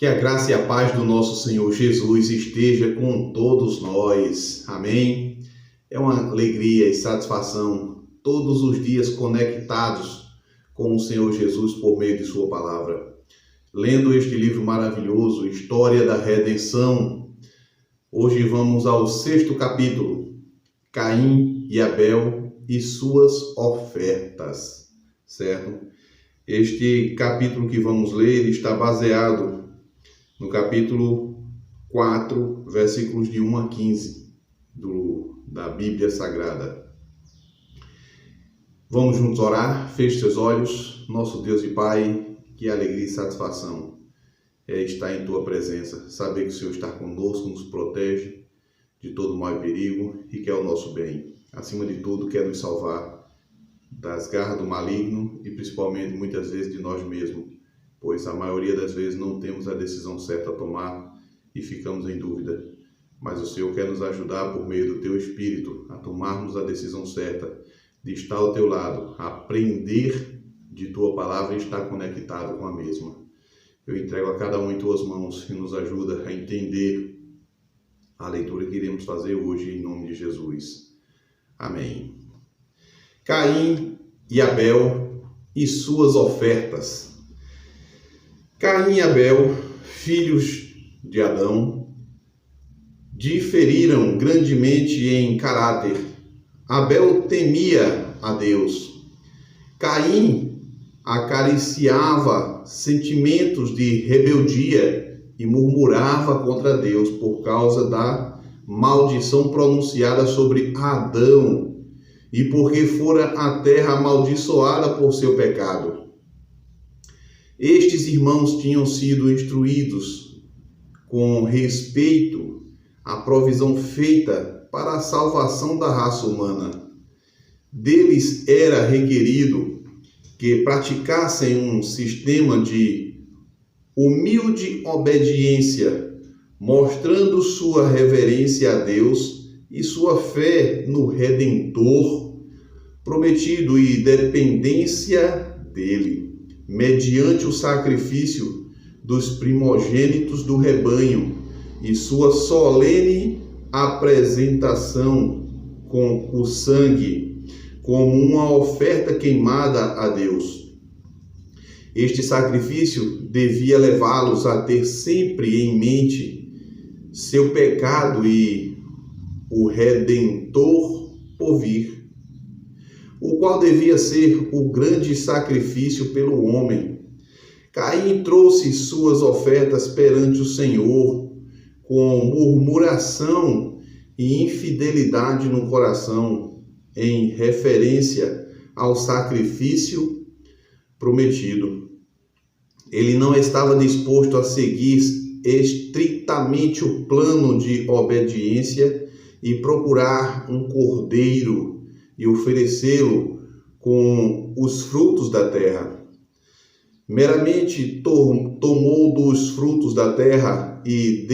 Que a graça e a paz do nosso Senhor Jesus esteja com todos nós. Amém? É uma alegria e satisfação todos os dias conectados com o Senhor Jesus por meio de sua palavra. Lendo este livro maravilhoso, História da Redenção. Hoje vamos ao 6º capítulo, Caim e Abel e suas ofertas, certo? Este capítulo que vamos ler está baseado no capítulo 4, versículos de 1 a 15 da Bíblia Sagrada. Vamos juntos orar? Feche seus olhos. Nosso Deus e Pai, que alegria e satisfação é estar em Tua presença. Saber que o Senhor está conosco, nos protege de todo mal e perigo e quer o nosso bem. Acima de tudo, quer nos salvar das garras do maligno e principalmente muitas vezes de nós mesmos, pois a maioria das vezes não temos a decisão certa a tomar e ficamos em dúvida. Mas o Senhor quer nos ajudar por meio do Teu Espírito a tomarmos a decisão certa de estar ao Teu lado, a aprender de Tua palavra e estar conectado com a mesma. Eu entrego a cada um em Tuas mãos e nos ajuda a entender a leitura que iremos fazer hoje em nome de Jesus. Amém. Caim e Abel e suas ofertas. Caim e Abel, filhos de Adão, diferiram grandemente em caráter. Abel temia a Deus. Caim acariciava sentimentos de rebeldia e murmurava contra Deus por causa da maldição pronunciada sobre Adão e porque fora a terra amaldiçoada por seu pecado. Estes irmãos tinham sido instruídos com respeito à provisão feita para a salvação da raça humana. Deles era requerido que praticassem um sistema de humilde obediência, mostrando sua reverência a Deus e sua fé no Redentor prometido e dependência dele, mediante o sacrifício dos primogênitos do rebanho e sua solene apresentação com o sangue, como uma oferta queimada a Deus. Este sacrifício devia levá-los a ter sempre em mente seu pecado e o Redentor por vir, o qual devia ser o grande sacrifício pelo homem. Caim trouxe suas ofertas perante o Senhor com murmuração e infidelidade no coração, em referência ao sacrifício prometido. Ele não estava disposto a seguir estritamente o plano de obediência e procurar um cordeiro e oferecê-lo com os frutos da terra. Meramente tomou dos frutos da terra e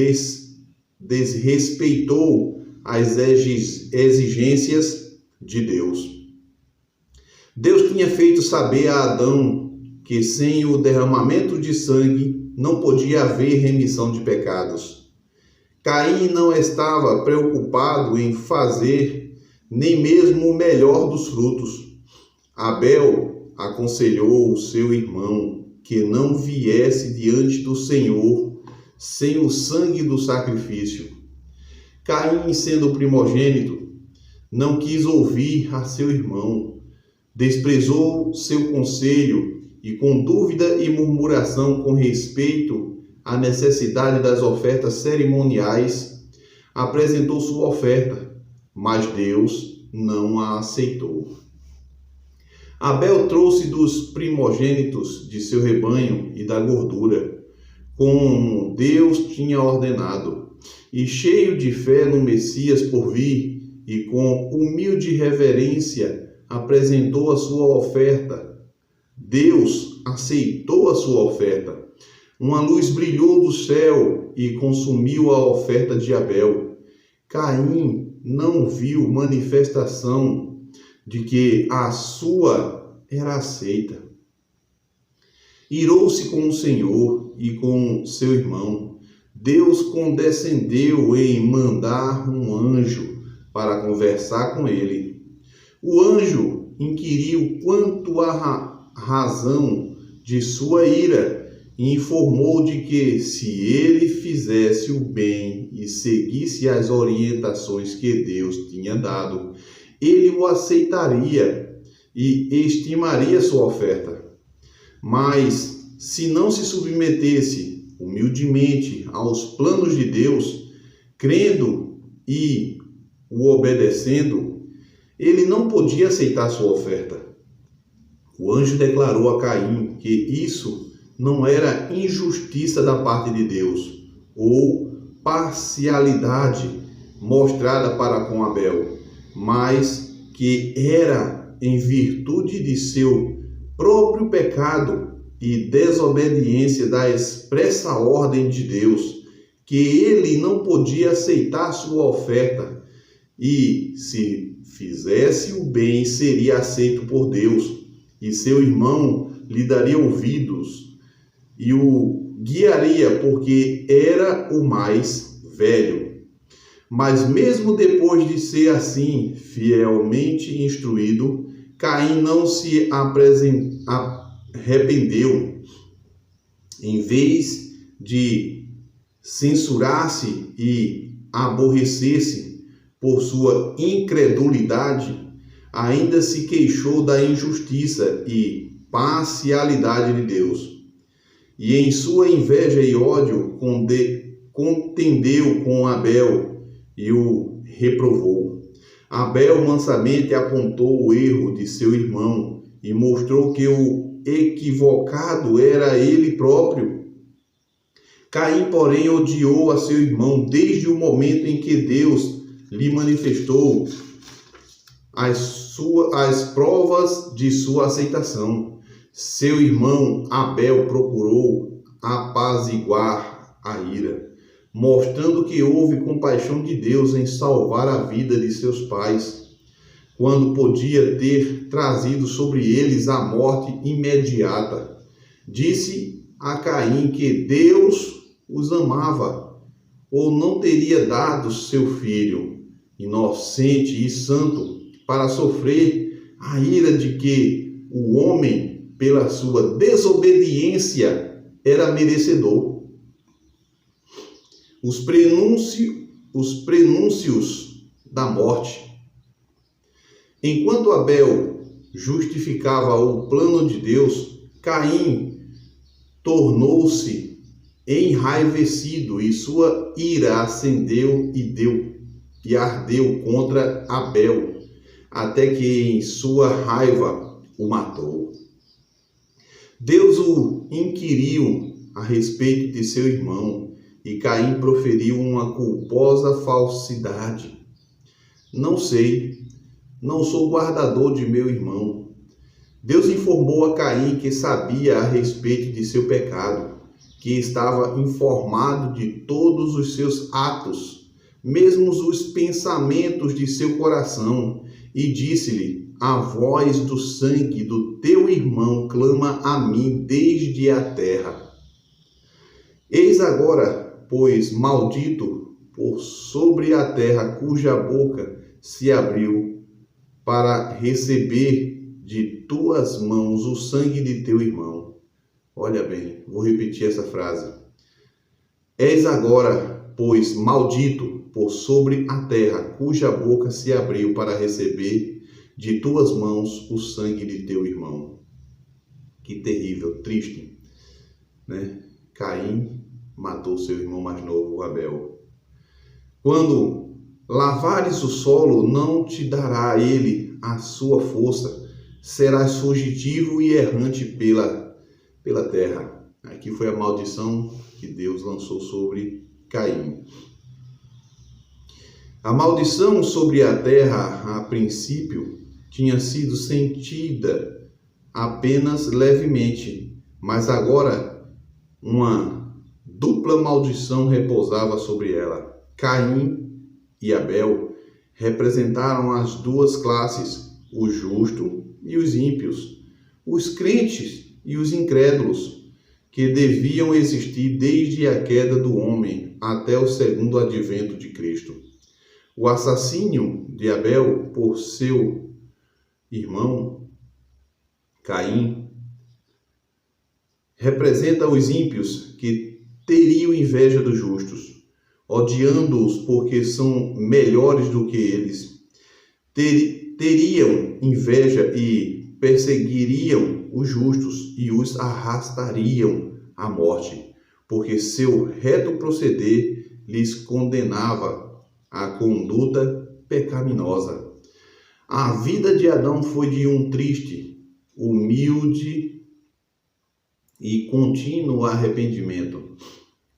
desrespeitou as exigências de Deus. Deus tinha feito saber a Adão que sem o derramamento de sangue não podia haver remissão de pecados. Caim não estava preocupado em fazer nem mesmo o melhor dos frutos. Abel aconselhou o seu irmão que não viesse diante do Senhor sem o sangue do sacrifício. Caim, sendo primogênito, não quis ouvir a seu irmão, desprezou seu conselho e, com dúvida e murmuração com respeito à necessidade das ofertas cerimoniais, apresentou sua oferta, mas Deus não a aceitou. Abel trouxe dos primogênitos de seu rebanho e da gordura, como Deus tinha ordenado, e cheio de fé no Messias por vir, e com humilde reverência apresentou a sua oferta. Deus aceitou a sua oferta. Uma luz brilhou do céu e consumiu a oferta de Abel. Caim não viu manifestação de que a sua era aceita. Irou-se com o Senhor e com seu irmão. Deus condescendeu em mandar um anjo para conversar com ele. O anjo inquiriu quanto à razão de sua ira e informou de que, se ele fizesse o bem e seguisse as orientações que Deus tinha dado, ele o aceitaria e estimaria sua oferta. Mas, se não se submetesse humildemente aos planos de Deus, crendo e o obedecendo, ele não podia aceitar sua oferta. O anjo declarou a Caim que isso não era injustiça da parte de Deus ou parcialidade mostrada para com Abel, mas que era em virtude de seu próprio pecado e desobediência da expressa ordem de Deus, que ele não podia aceitar sua oferta e, se fizesse o bem, seria aceito por Deus, e seu irmão lhe daria ouvidos e o guiaria, porque era o mais velho. Mas mesmo depois de ser assim fielmente instruído, Caim não se arrependeu. Em vez de censurar-se e aborrecer-se por sua incredulidade, ainda se queixou da injustiça e parcialidade de Deus. E em sua inveja e ódio contendeu com Abel e o reprovou. Abel mansamente apontou o erro de seu irmão e mostrou que o equivocado era ele próprio. Caim, porém, odiou a seu irmão desde o momento em que Deus lhe manifestou as provas de sua aceitação. Seu irmão Abel procurou apaziguar a ira, mostrando que houve compaixão de Deus em salvar a vida de seus pais, quando podia ter trazido sobre eles a morte imediata. Disse a Caim que Deus os amava, ou não teria dado seu filho, inocente e santo, para sofrer a ira de que o homem, pela sua desobediência, era merecedor. Os prenúncios da morte. Enquanto Abel justificava o plano de Deus, Caim tornou-se enraivecido e sua ira acendeu e ardeu contra Abel, até que em sua raiva o matou. Deus o inquiriu a respeito de seu irmão, e Caim proferiu uma culposa falsidade. Não sei, não sou guardador de meu irmão. Deus informou a Caim que sabia a respeito de seu pecado, que estava informado de todos os seus atos, mesmo os pensamentos de seu coração, e disse-lhe: a voz do sangue do teu irmão clama a mim desde a terra. Eis agora, pois, maldito por sobre a terra cuja boca se abriu para receber de tuas mãos o sangue de teu irmão. Olha bem, vou repetir essa frase. Eis agora, pois, maldito por sobre a terra cuja boca se abriu para receber de tuas mãos o sangue de teu irmão. Que terrível, triste, né? Caim matou seu irmão mais novo, Abel. Quando lavares o solo, não te dará ele a sua força, serás fugitivo e errante pela terra. Aqui foi a maldição que Deus lançou sobre Caim. A maldição sobre a terra, a princípio, tinha sido sentida apenas levemente, mas agora uma dupla maldição repousava sobre ela. Caim e Abel representaram as duas classes, o justo e os ímpios. Os crentes e os incrédulos, que deviam existir desde a queda do homem até o segundo advento de Cristo. O assassínio de Abel por seu irmão Caim representa os ímpios que teriam inveja dos justos, odiando-os porque são melhores do que eles. Teriam inveja e perseguiriam os justos e os arrastariam à morte, porque seu reto proceder lhes condenava a conduta pecaminosa. A vida de Adão foi de um triste, humilde e contínuo arrependimento,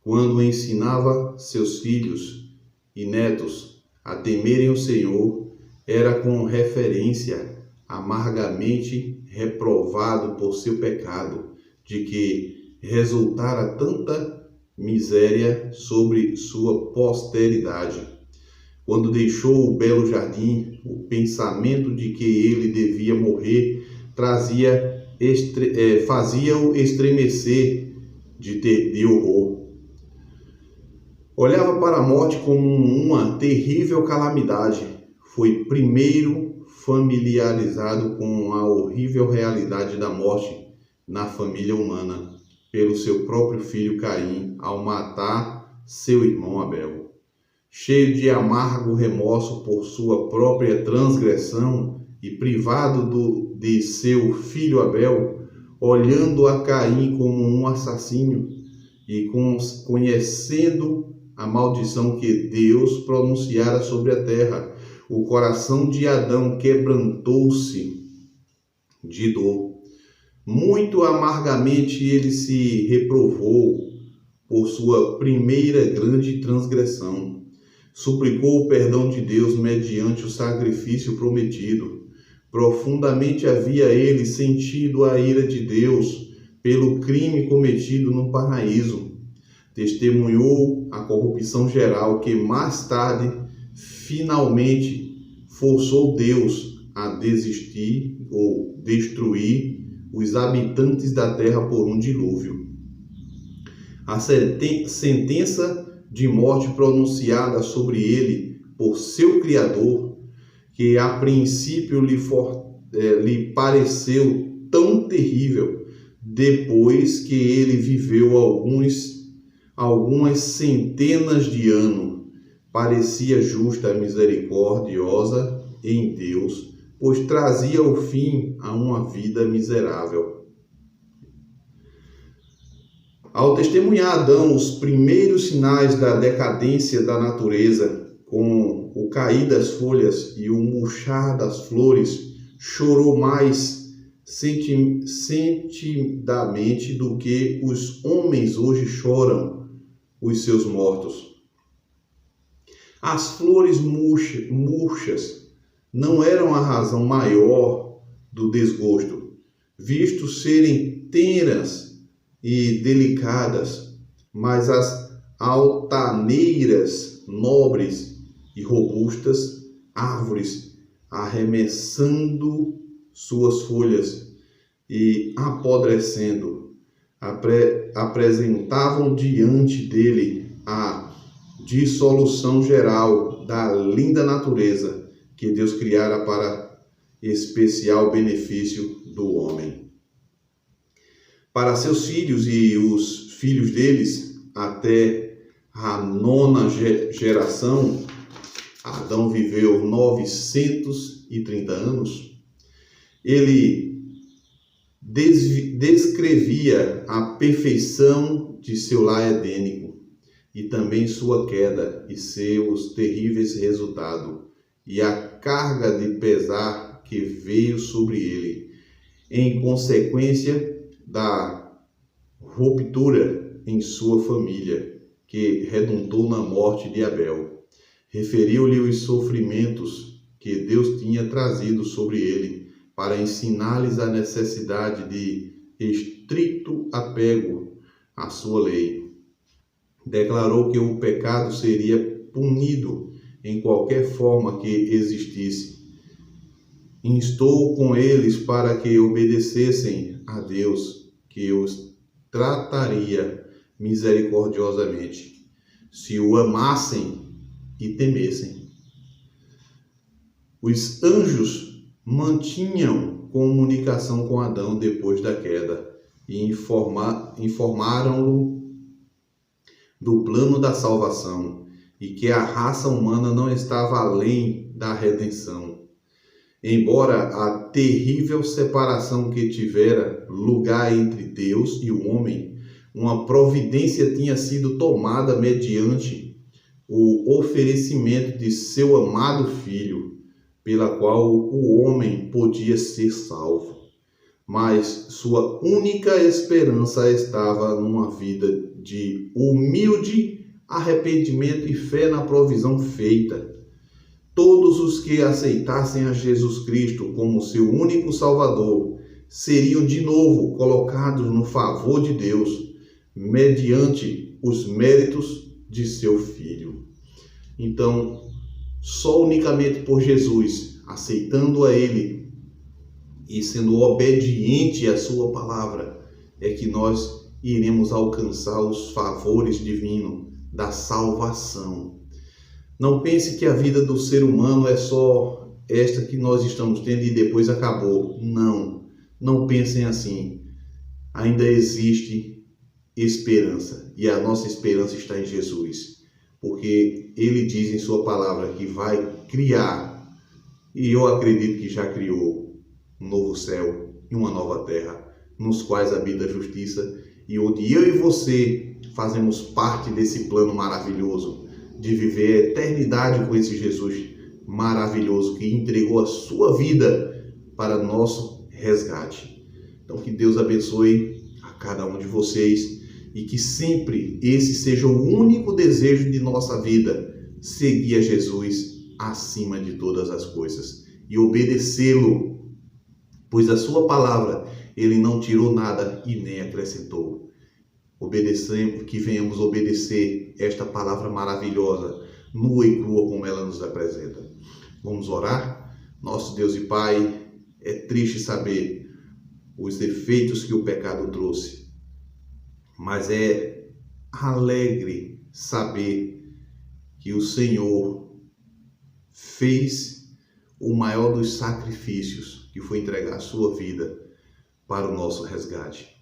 quando ensinava seus filhos e netos a temerem o Senhor. Era com referência amargamente reprovado por seu pecado, de que resultara tanta miséria sobre sua posteridade. Quando deixou o belo jardim, o pensamento de que ele devia morrer fazia-o estremecer de horror. Olhava para a morte como uma terrível calamidade. Foi primeiro familiarizado com a horrível realidade da morte na família humana pelo seu próprio filho Caim ao matar seu irmão Abel. Cheio de amargo remorso por sua própria transgressão e privado de seu filho Abel, olhando a Caim como um assassino e conhecendo a maldição que Deus pronunciara sobre a terra, o coração de Adão quebrantou-se de dor. Muito amargamente ele se reprovou por sua primeira grande transgressão. Suplicou o perdão de Deus mediante o sacrifício prometido. Profundamente havia ele sentido a ira de Deus pelo crime cometido no paraíso. Testemunhou a corrupção geral que mais tarde finalmente forçou Deus a desistir ou destruir os habitantes da terra por um dilúvio. A sentença de morte pronunciada sobre ele por seu Criador, que a princípio lhe pareceu tão terrível, depois que ele viveu algumas centenas de anos, parecia justa e misericordiosa em Deus, pois trazia o fim a uma vida miserável. Ao testemunhar Adão os primeiros sinais da decadência da natureza, com o cair das folhas e o murchar das flores, chorou mais sentidamente do que os homens hoje choram os seus mortos. As flores murchas não eram a razão maior do desgosto, visto serem tenas e delicadas, mas as altaneiras, nobres e robustas árvores, arremessando suas folhas e apodrecendo, apresentavam diante dele a dissolução geral da linda natureza que Deus criara para especial benefício do homem. Para seus filhos e os filhos deles, até a 9ª geração, Adão viveu 930 anos. Ele descrevia a perfeição de seu lar edênico e também sua queda e seus terríveis resultados, e a carga de pesar que veio sobre ele, em consequência da ruptura em sua família, que redundou na morte de Abel. Referiu-lhe os sofrimentos que Deus tinha trazido sobre ele, para ensinar-lhes a necessidade de estrito apego à sua lei. Declarou que o pecado seria punido em qualquer forma que existisse. Instou com eles para que obedecessem a Deus que os trataria misericordiosamente se o amassem e temessem. Os anjos mantinham comunicação com Adão depois da queda e informaram-no do plano da salvação e que a raça humana não estava além da redenção. Embora a terrível separação que tivera lugar entre Deus e o homem, uma providência tinha sido tomada mediante o oferecimento de seu amado Filho, pela qual o homem podia ser salvo. Mas sua única esperança estava numa vida de humilde arrependimento e fé na provisão feita. Todos os que aceitassem a Jesus Cristo como seu único Salvador seriam de novo colocados no favor de Deus, mediante os méritos de seu Filho. Então, só unicamente por Jesus, aceitando a Ele e sendo obediente à sua palavra, é que nós iremos alcançar os favores divinos da salvação. Não pense que a vida do ser humano é só esta que nós estamos tendo e depois acabou. Não pensem assim. Ainda existe esperança e a nossa esperança está em Jesus, porque Ele diz em sua palavra que vai criar, e eu acredito que já criou, um novo céu e uma nova terra, nos quais habita a justiça, e onde eu e você fazemos parte desse plano maravilhoso de viver a eternidade com esse Jesus maravilhoso que entregou a sua vida para nosso resgate. Então que Deus abençoe a cada um de vocês e que sempre esse seja o único desejo de nossa vida, seguir a Jesus acima de todas as coisas e obedecê-lo, pois a sua palavra Ele não tirou nada e nem acrescentou. Obedecemos, que venhamos obedecer esta palavra maravilhosa, nua e crua como ela nos apresenta. Vamos orar? Nosso Deus e Pai, é triste saber os efeitos que o pecado trouxe, mas é alegre saber que o Senhor fez o maior dos sacrifícios, que foi entregar a sua vida para o nosso resgate.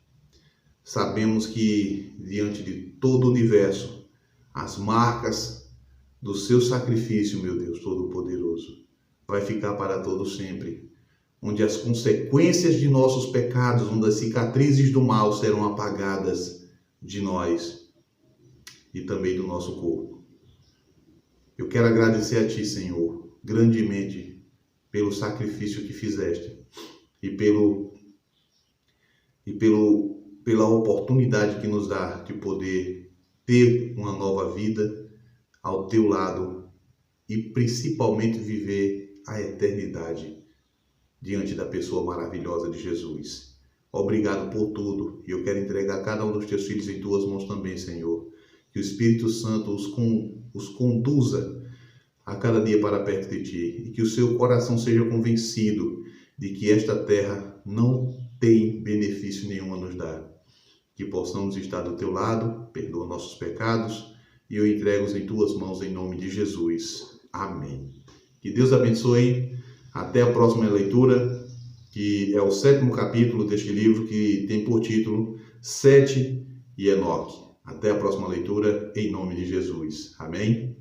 Sabemos que, diante de todo o universo, as marcas do seu sacrifício, meu Deus Todo-Poderoso, vai ficar para todo sempre, onde as consequências de nossos pecados, onde as cicatrizes do mal serão apagadas de nós e também do nosso corpo. Eu quero agradecer a Ti, Senhor, grandemente, pelo sacrifício que fizeste e pela oportunidade que nos dá de poder ter uma nova vida ao Teu lado e principalmente viver a eternidade diante da pessoa maravilhosa de Jesus. Obrigado por tudo e eu quero entregar cada um dos Teus filhos em Tuas mãos também, Senhor. Que o Espírito Santo os conduza a cada dia para perto de Ti e que o seu coração seja convencido de que esta terra não tem benefício nenhum a nos dar. Que possamos estar do Teu lado, perdoa nossos pecados e eu entrego-os em Tuas mãos em nome de Jesus. Amém. Que Deus abençoe. Até a próxima leitura, que é o 7º capítulo deste livro, que tem por título Sete e Enoque. Até a próxima leitura, em nome de Jesus. Amém?